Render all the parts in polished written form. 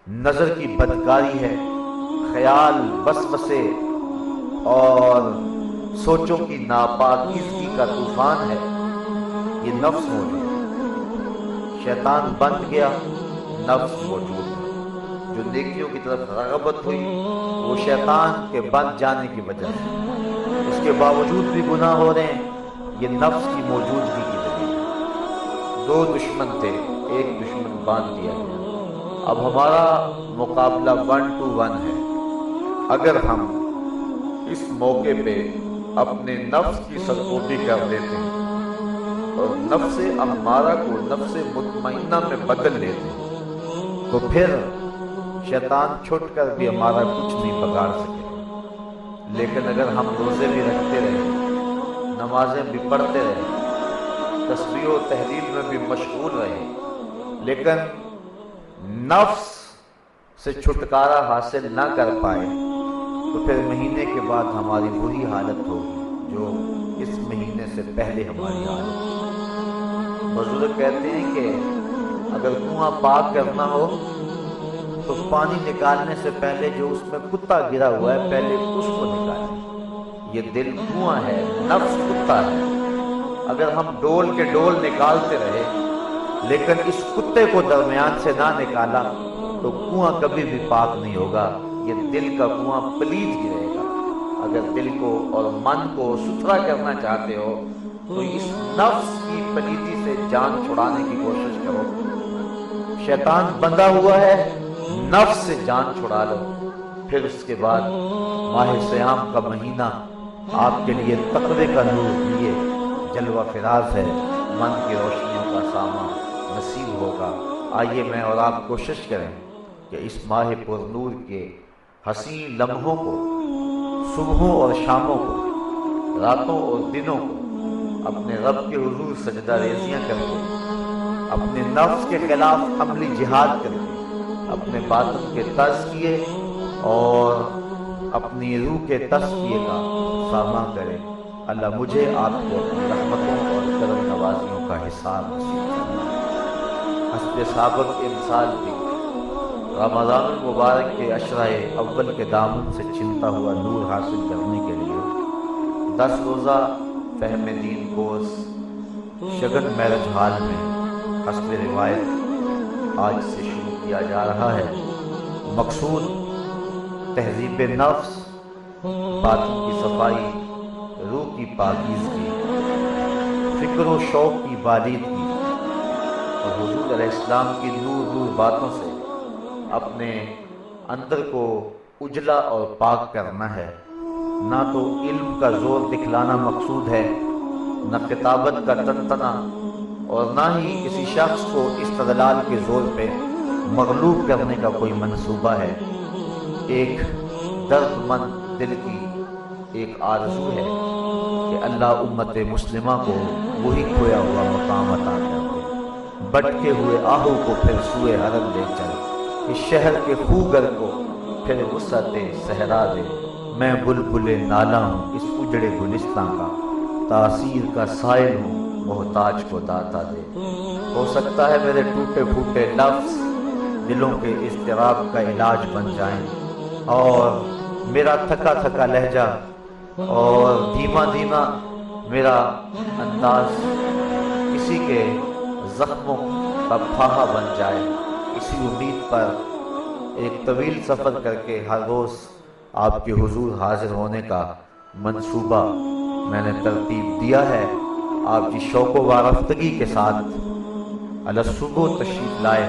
نظر کی بدکاری ہے، خیال وسوسے اور سوچوں کی ناپاکیزگی کا طوفان ہے، یہ نفس موجود ہے۔ شیطان بند گیا، نفس موجود ہے۔ جو نیکیوں کی طرف رغبت ہوئی وہ شیطان کے بند جانے کی وجہ سے، اس کے باوجود بھی گناہ ہو رہے ہیں، یہ نفس کی موجودگی کی دلیل ہے۔ دو دشمن تھے، ایک دشمن باندھ دیا گیا، اب ہمارا مقابلہ 1 to 1 ہے۔ اگر ہم اس موقع پہ اپنے نفس کی سرکوبی کر دیتے ہیں اور نفس امارہ کو نفس مطمئنہ میں بدل لیتے ہیں تو پھر شیطان چھٹ کر بھی ہمارا کچھ نہیں بگاڑ سکے گا۔ لیکن اگر ہم روزے بھی رکھتے رہے، نمازیں بھی پڑھتے رہے، تسبیح و تحلیل میں بھی مشغول رہے، لیکن نفس سے چھٹکارا حاصل نہ کر پائے تو پھر مہینے کے بعد ہماری وہی حالت ہوگی جو اس مہینے سے پہلے ہماری حالت تھی۔ بزرگ کہتے ہیں کہ اگر کنواں پاک کرنا ہو تو پانی نکالنے سے پہلے جو اس میں کتا گرا ہوا ہے پہلے اس کو نکالیں۔ یہ دل کنواں ہے، نفس کتا ہے۔ اگر ہم ڈول کے ڈول نکالتے رہے لیکن اس کتے کو درمیان سے نہ نکالا تو کنواں کبھی بھی پاک نہیں ہوگا، یہ دل کا کنواں پلید گرے گا۔ اگر دل کو اور من کو ستھرا کرنا چاہتے ہو تو اس نفس کی پلیدی سے جان چھڑانے کی کوشش کرو۔ شیطان بندھا ہوا ہے، نفس سے جان چھڑا لو، پھر اس کے بعد ماہ سیام کا مہینہ آپ کے لیے تقوی کا نور لیے جلوہ فراز ہے، من کی روشنیوں کا سامان نصیب ہوگا۔ آئیے میں اور آپ کوشش کریں کہ اس ماہ پر نور کے حسین لمحوں کو، صبحوں اور شاموں کو، راتوں اور دنوں کو اپنے رب کے حضور سجدہ ریزیاں کر کے، اپنے نفس کے خلاف عملی جہاد کر کے، اپنے باطن کے تزکیے اور اپنی روح کے تزکیے کا سامنا کرے۔ اللہ مجھے آپ کو اپنی رحمتوں اور کرم نوازیوں کا حساب نصیب فرمائے۔ حسب سابق امسال بھی رمضان المبارک کے عشرہ اول کے دامن سے چھنتا ہوا نور حاصل کرنے کے لیے 10 روزہ فہم دین کورس شگن میرج ہال میں حسب روایت آج سے شروع کیا جا رہا ہے۔ مقصود تہذیب نفس، باطن کی صفائی، روح کی پاکیزگی، فکر و شوق کی بالیدگی اور حضور علیہ السلام کی نور نور باتوں سے اپنے اندر کو اجلا اور پاک کرنا ہے۔ نہ تو علم کا زور دکھلانا مقصود ہے، نہ کتابت کا تنتنا، اور نہ ہی کسی شخص کو استدلال کے زور پہ مغلوب کرنے کا کوئی منصوبہ ہے۔ ایک درد مند دل کی ایک آرزو ہے کہ اللہ امت مسلمہ کو وہی کھویا ہوا مقام عطا کر دے۔ بٹکے ہوئے آہو کو پھر سوئے حرم لے چل، اس شہر کے خوگر کو پھر وسعت صحرا دے۔ میں بلبل نالا ہوں اس اجڑے گلستاں کا، تاثیر کا سائل ہوں محتاج کو داتا دے۔ ہو سکتا ہے میرے ٹوٹے پھوٹے لفظ دلوں کے اضطراب کا علاج بن جائیں، اور میرا تھکا تھکا لہجہ اور دھیما دھیما میرا انداز کسی کے زخموں کا پھاہا بن جائے۔ اسی امید پر ایک طویل سفر کر کے ہر روز آپ کے حضور حاضر ہونے کا منصوبہ میں نے ترتیب دیا ہے۔ آپ کی شوق و وارفتگی کے ساتھ صبح تشریف لائے،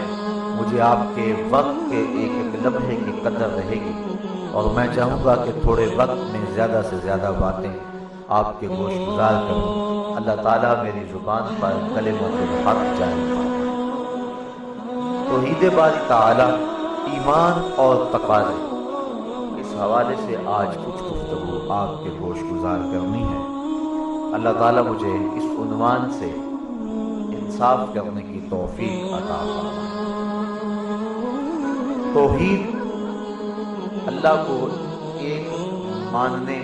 مجھے آپ کے وقت کے ایک ایک لمحے کی قدر رہے گی، اور میں چاہوں گا کہ تھوڑے وقت میں زیادہ سے زیادہ باتیں آپ کے گوش گزار کروں۔ اللہ تعالیٰ میری زبان پر کلمۃ الحق جاری فرمائے۔ توحید باری تعالیٰ، ایمان اور تقاضے، اس حوالے سے آج کچھ گفتگو آپ کے گوش گزار کرنی ہے۔ اللہ تعالیٰ مجھے اس عنوان سے انصاف کرنے کی توفیق عطا فرمائے۔ توحید اللہ کو ایک ماننے،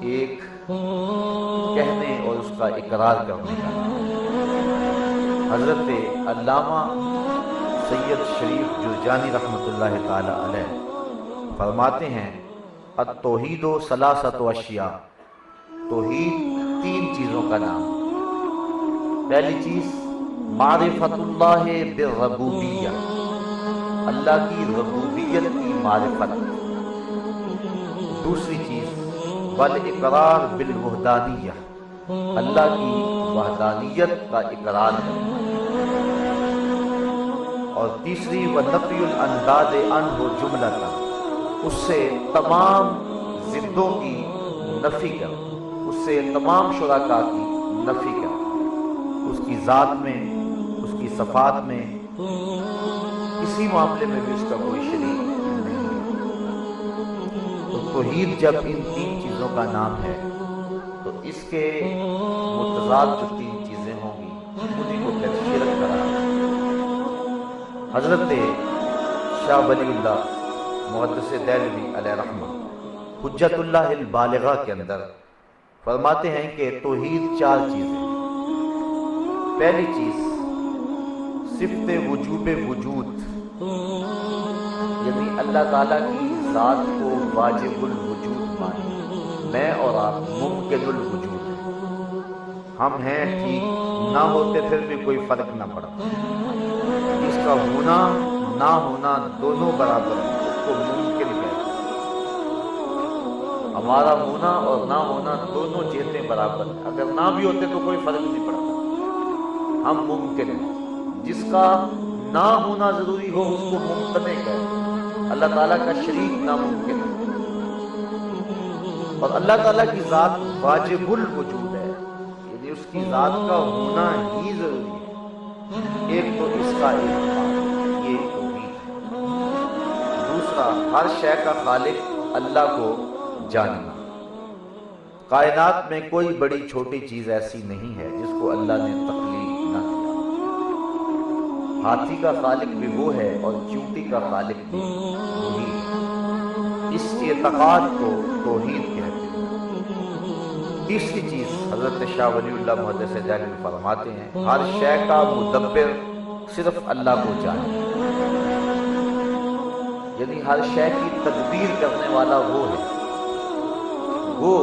ایک کہنے اور اس کا اقرار کرنے کا نام ہے۔ حضرت علامہ سید شریف جرجانی رحمۃ اللہ تعالی علیہ فرماتے ہیں التوحید و ثلاثۃ اشیاء، توحید تین چیزوں کا نام۔ پہلی چیز معرفت اللہ بالربوبیہ، اللہ کی ربوبیت کی معرفت۔ دوسری چیز والاقرار بالوحدانیہ، اللہ کی وحدانیت کا اقرار ہے۔ اور تیسری ونفی الانداد عنہ جملۃ، اس سے تمام ضدوں کی نفی کر، اس سے تمام شرکاء کی نفی کر، اس کی ذات میں، اس کی صفات میں، کسی معاملے میں بھی اس کا کوئی شریک نہیں ہے۔ تو توحید جب ان تین چیزوں کا نام ہے تو اس کے متضاد جو تین چیزیں ہوں گی انہیں کو پھر شرک قرار دیں۔ حضرت شاہ ولی اللہ محدث دہلوی علیہ رحمہ حجت اللہ البالغہ کے اندر فرماتے ہیں کہ توحید چار چیزیں۔ پہلی چیز صفت وجوب وجود، یعنی اللہ تعالیٰ کی ذات کو واجب الوجود مانے، میں اور آپ ممکن الوجود ہیں، ہم ہیں ٹھیک، نہ ہوتے پھر بھی کوئی فرق نہ پڑتا، جس کا ہونا نہ ہونا دونوں برابر ہیں اس کو ممکن کہتے ہیں۔ ہمارا ہونا اور نہ ہونا دونوں جہتیں برابر ہیں، اگر نہ بھی ہوتے تو کوئی فرق نہیں پڑتا، ہم ممکن ہیں۔ جس کا نہ ہونا ضروری ہو اس کو ممتنع کہتے ہیں، اللہ تعالیٰ کا شریک ناممکن ہے۔ اور اللہ تعالیٰ کی ذات واجب الوجود ہے، یعنی اس کی ذات کا ہونا ہی ضروری ہے۔ ایک تو اس کا ایک یہ توحید ہے۔ دوسرا ہر شے کا خالق اللہ کو جاننا۔ کائنات میں کوئی بڑی چھوٹی چیز ایسی نہیں ہے جس کو اللہ نے تخلیق نہ کیا۔ ہاتھی کا خالق بھی وہ ہے اور چیونٹی کا خالق بھی وہی ہے۔ اس اعتقاد کو توحید کہتے ہیں۔ تیسری چیز حضرت شاہ ولی اللہ محدث دہلوی فرماتے ہیں ہر شے کا مدبر صرف اللہ کو جانے، یعنی ہر شے کی تدبیر کرنے والا وہ ہے۔ وہ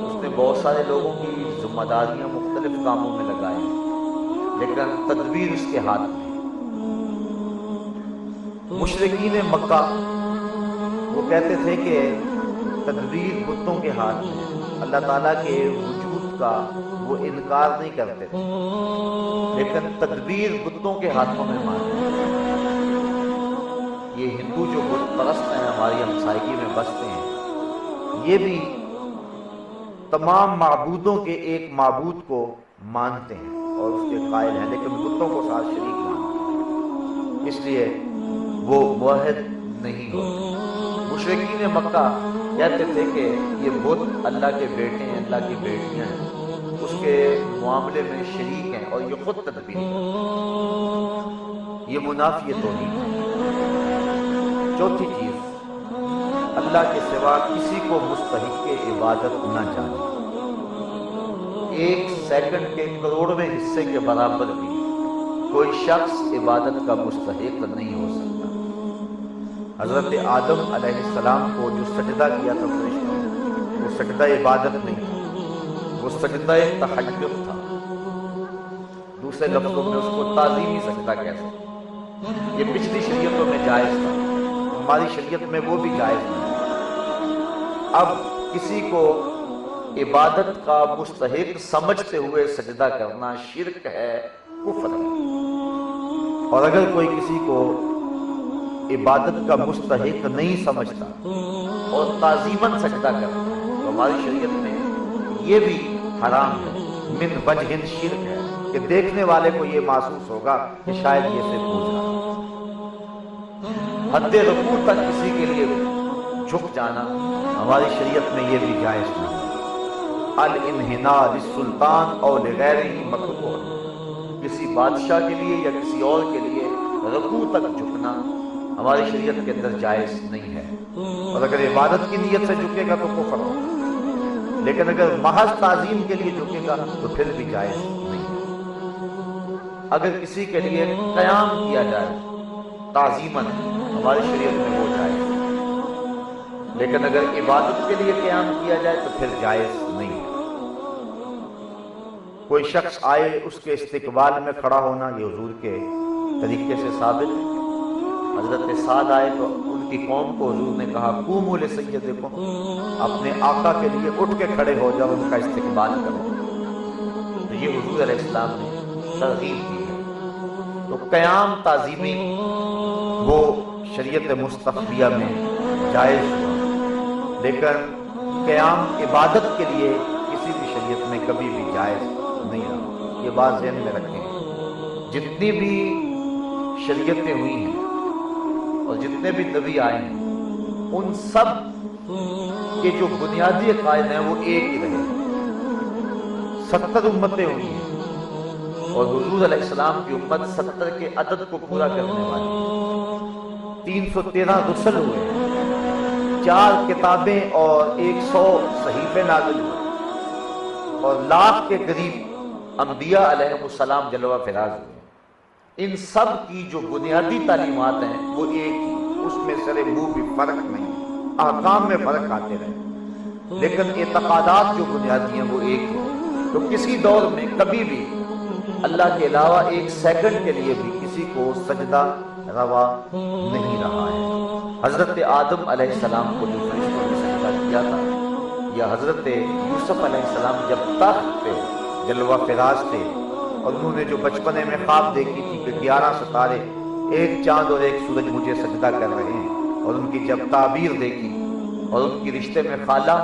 اس نے بہت سارے لوگوں کی ذمہ داریاں مختلف کاموں میں لگائے ہیں، لیکن تدبیر اس کے ہاتھ میں۔ مشرکین مکہ وہ کہتے تھے کہ تدبیر بتوں کے ہاتھ میں، اللہ تعالیٰ کے وجود کا وہ انکار نہیں کرتے تھے، لیکن تدبیر بتوں کے ہاتھوں میں مانتے ہیں۔ یہ ہندو جو بت پرست ہیں، ہماری ہمسائیگی میں بستے ہیں، یہ بھی تمام معبودوں کے ایک معبود کو مانتے ہیں اور اس کے قائل ہیں، لیکن بتوں کو ساتھ شریک مانتے ہیں، اس لیے وہ موحد نہیں ہوتے۔ مشرکین مکہ کہتے تھے کہ یہ بت اللہ کے بیٹے ہیں، اللہ کی بیٹیاں ہیں، اس کے معاملے میں شریک ہیں اور یہ خود تدبیر کرتے ہیں۔ یہ منافی توحید ہے۔ چوتھی چیز اللہ کے سوا کسی کو مستحق عبادت نہ جانے۔ ایک سیکنڈ کے کروڑویں حصے کے برابر بھی کوئی شخص عبادت کا مستحق نہیں ہو سکتا۔ حضرت آدم علیہ السلام کو جو سجدہ کیا تھا فرشتوں نے، وہ سجدہ عبادت نہیں تھا، وہ سجدہ تحجب تھا۔ دوسرے لفظوں میں اس کو تعظیمی سجدہ کہہ سکتے۔ یہ پچھلی شریعتوں میں جائز تھا، ہماری شریعت میں وہ بھی جائز نہیں۔ اب کسی کو عبادت کا مستحق سمجھتے ہوئے سجدہ کرنا شرک ہے، کفر ہے۔ اور اگر کوئی کسی کو عبادت کا مستحق نہیں سمجھتا اور تعظیماً سجدہ کرتا ہے تو ہماری شریعت میں یہ بھی حرام ہے، من وجہ شرک ہے، کہ دیکھنے والے کو یہ محسوس ہوگا کہ شاید یہ سے پوچھ رہا ہے۔ حد رکوع تک کسی کے لیے جھک جانا ہماری شریعت میں یہ بھی جائز نہیں۔ الانحناء للسلطان اور لغیرہ مکروہ، کسی بادشاہ کے لیے یا کسی اور کے لیے رکوع تک جھکنا ہماری شریعت کے اندر جائز نہیں ہے، اور اگر عبادت کی نیت سے جھکے گا تو کفر ہوگا، لیکن اگر محض تعظیم کے لیے جھکے گا تو پھر بھی جائز نہیں ہے۔ اگر کسی کے لیے قیام کیا جائے تعظیماً ہماری شریعت میں وہ جائز ہے، لیکن اگر عبادت کے لیے قیام کیا جائے تو پھر جائز نہیں ہے۔ کوئی شخص آئے اس کے استقبال میں کھڑا ہونا یہ حضور کے طریقے سے ثابت ہے۔ حضرت سعد آئے تو ان کی قوم کو حضور نے کہا قوموا لسیدکم، اپنے آقا کے لیے اٹھ کے کھڑے ہو جاؤ، ان کا استقبال کرو۔ تو یہ حضور علیہ السلام نے ترغیب دی ہے۔ تو قیام تعظیمی وہ شریعت مصطفیہ میں جائز ہوا، لیکن قیام عبادت کے لیے کسی بھی شریعت میں کبھی بھی جائز نہیں رہا۔ یہ بات ذہن میں رکھیں، جتنی بھی شریعتیں ہوئی ہیں اور جتنے بھی نبی آئے ہیں، ان سب کے جو بنیادی عقائد ہیں وہ ایک ہی رہے۔ 70 امتیں ہوئی ہیں اور حضور علیہ السلام کی امت 70 کے عدد کو پورا کرنے والی، 313 رسل ہوئے ہیں، 4 کتابیں اور 100 صحیفے نازل ہوئے، اور 1,00,000 کے قریب انبیاء علیہ السلام جلوہ فراز ہوئے۔ ان سب کی جو بنیادی تعلیمات ہیں وہ ایک ہی، اس میں سر منہ بھی فرق نہیں، احکام میں فرق آتے رہے، لیکن اعتقادات جو بنیادی ہیں وہ ایک ہی۔ تو کسی دور میں کبھی بھی اللہ کے علاوہ ایک سیکنڈ کے لیے بھی کسی کو سجدہ روا نہیں رہا ہے۔ حضرت آدم علیہ السلام کو جو فرشتوں نے سجدہ کیا تھا، یا حضرت یوسف علیہ السلام جب تخت پہ جلوہ فراز تھے اور انہوں نے جو بچپنے میں خواب دیکھی تھی کہ 11 ستارے، ایک چاند اور ایک سورج مجھے سجدہ کر رہے ہیں، اور ان کی جب تعبیر دیکھی اور ان کی رشتے میں خالہ،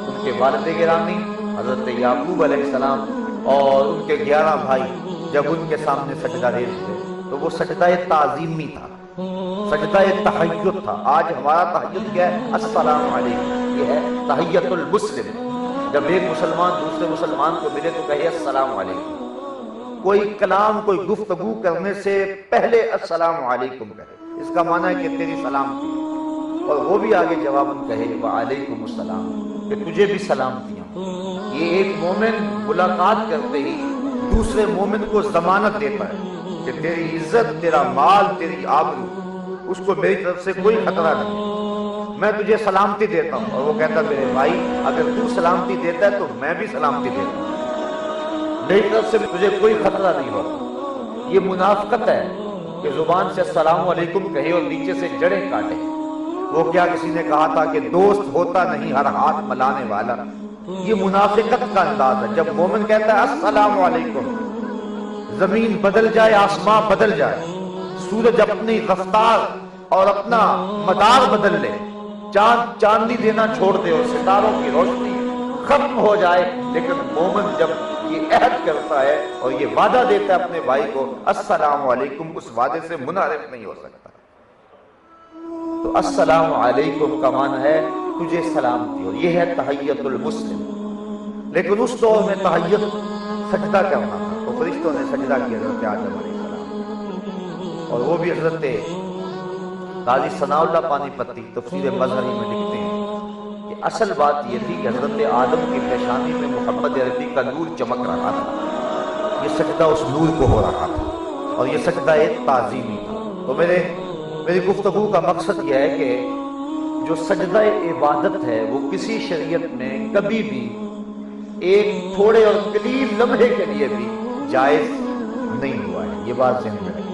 ان کے والد گرامی حضرت یعقوب علیہ السلام اور ان کے 11 بھائی جب ان کے سامنے سجدہ ریز ہوئے تو وہ سجدہ تعظیمی تھا، سجدہ تحیت تھا۔ آج ہمارا تحیت کیا ہے؟ السلام علیکم، یہ ہے تحیت المسلم۔ جب ایک مسلمان دوسرے مسلمان کو ملے تو کہے السلام علیکم، کوئی کلام کوئی گفتگو کرنے سے پہلے السلام علیکم کہے، اس کا معنی ہے کہ تیری سلامتی، اور وہ بھی آگے جواباً کہے وعلیکم السلام، کہ تجھے بھی سلامتیاں۔ یہ ایک مومن ملاقات کرتے ہی دوسرے مومن کو ضمانت دیتا ہے کہ تیری عزت، تیرا مال، تیری آبرو، اس کو میری طرف سے کوئی خطرہ نہیں، میں تجھے سلامتی دیتا ہوں۔ اور وہ کہتا ہے میرے بھائی اگر تو سلامتی دیتا ہے تو میں بھی سلامتی دیتا ہوں، میری طرف سے بھی تجھے کوئی خطرہ نہیں ہوتا۔ یہ منافقت ہے کہ زبان سے السلام علیکم کہے اور نیچے سے جڑیں کاٹے۔ وہ کیا کسی نے کہا تھا کہ دوست ہوتا نہیں ہر ہاتھ ملانے والا، یہ منافقت کا انداز ہے۔ جب مومن کہتا ہے السلام علیکم، زمین بدل جائے، آسمان بدل جائے، سورج اپنی رفتار اور اپنا مدار بدل لے، چاند چاندنی دینا چھوڑ دے اور ستاروں کی روشنی ختم ہو جائے، لیکن مومن جب یہ عہد کرتا ہے اور یہ وعدہ دیتا ہے اپنے بھائی کو السلام علیکم، اس وعدے سے منحرف نہیں ہو سکتا۔ تو السلام علیکم کا معنی ہے تجھے سلامتی، اور یہ ہے تحیت المسلم۔ لیکن اس دور میں تحیت سجدہ کرنا تھا، تو فرشتوں نے سجدہ کیا حضرت آدم علیہ السلام، اور وہ بھی حضرت قاضی ثناء اللہ پانی پتی تفسیر مظہری میں لکھتے ہیں کہ اصل بات یہ تھی کہ حضرت آدم کی پیشانی میں محمد عربی کا نور چمک رہا تھا، یہ سجدہ اس نور کو ہو رہا تھا، اور یہ سجدہ ایک تعظیمی تھا۔ تو میری گفتگو کا مقصد یہ ہے کہ جو سجدہ عبادت ہے وہ کسی شریعت میں کبھی بھی ایک تھوڑے اور قلیل لمحے کے لیے بھی جائز نہیں ہوا ہے، یہ بات ذہن میں رکھیں،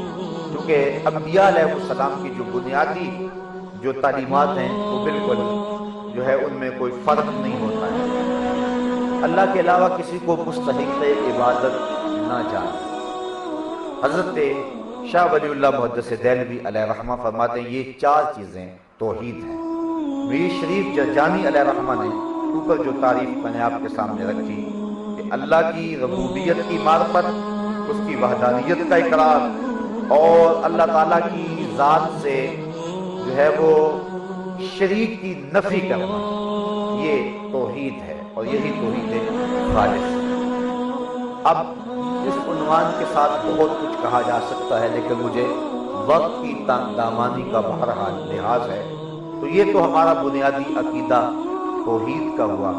کیونکہ انبیاء علیہ السلام کی جو بنیادی جو تعلیمات ہیں وہ بالکل جو ہے ان میں کوئی فرق نہیں ہوتا ہے۔ اللہ کے علاوہ کسی کو مستحق عبادت نہ جانے۔ حضرت شاہ ولی اللہ محدث دہلوی علیہ رحمہ فرماتے ہیں یہ 4 چیزیں توحید ہیں۔ میر شریف جرجانی علیہ رحمہ نے اوپر جو تعریف میں نے آپ کے سامنے رکھی کہ اللہ کی ربوبیت کی معرفت، اس کی وحدانیت کا اقرار، اور اللہ تعالیٰ کی ذات سے جو ہے وہ شریک کی نفی کرنا، یہ توحید ہے، اور یہی توحید خالص ہے۔ اب اس عنوان کے ساتھ بہت کچھ کہا جا سکتا ہے، لیکن مجھے وقت کی تنگ دامانی کا بہرحال لحاظ ہے، تو یہ تو ہمارا بنیادی عقیدہ توحید کا ہوا۔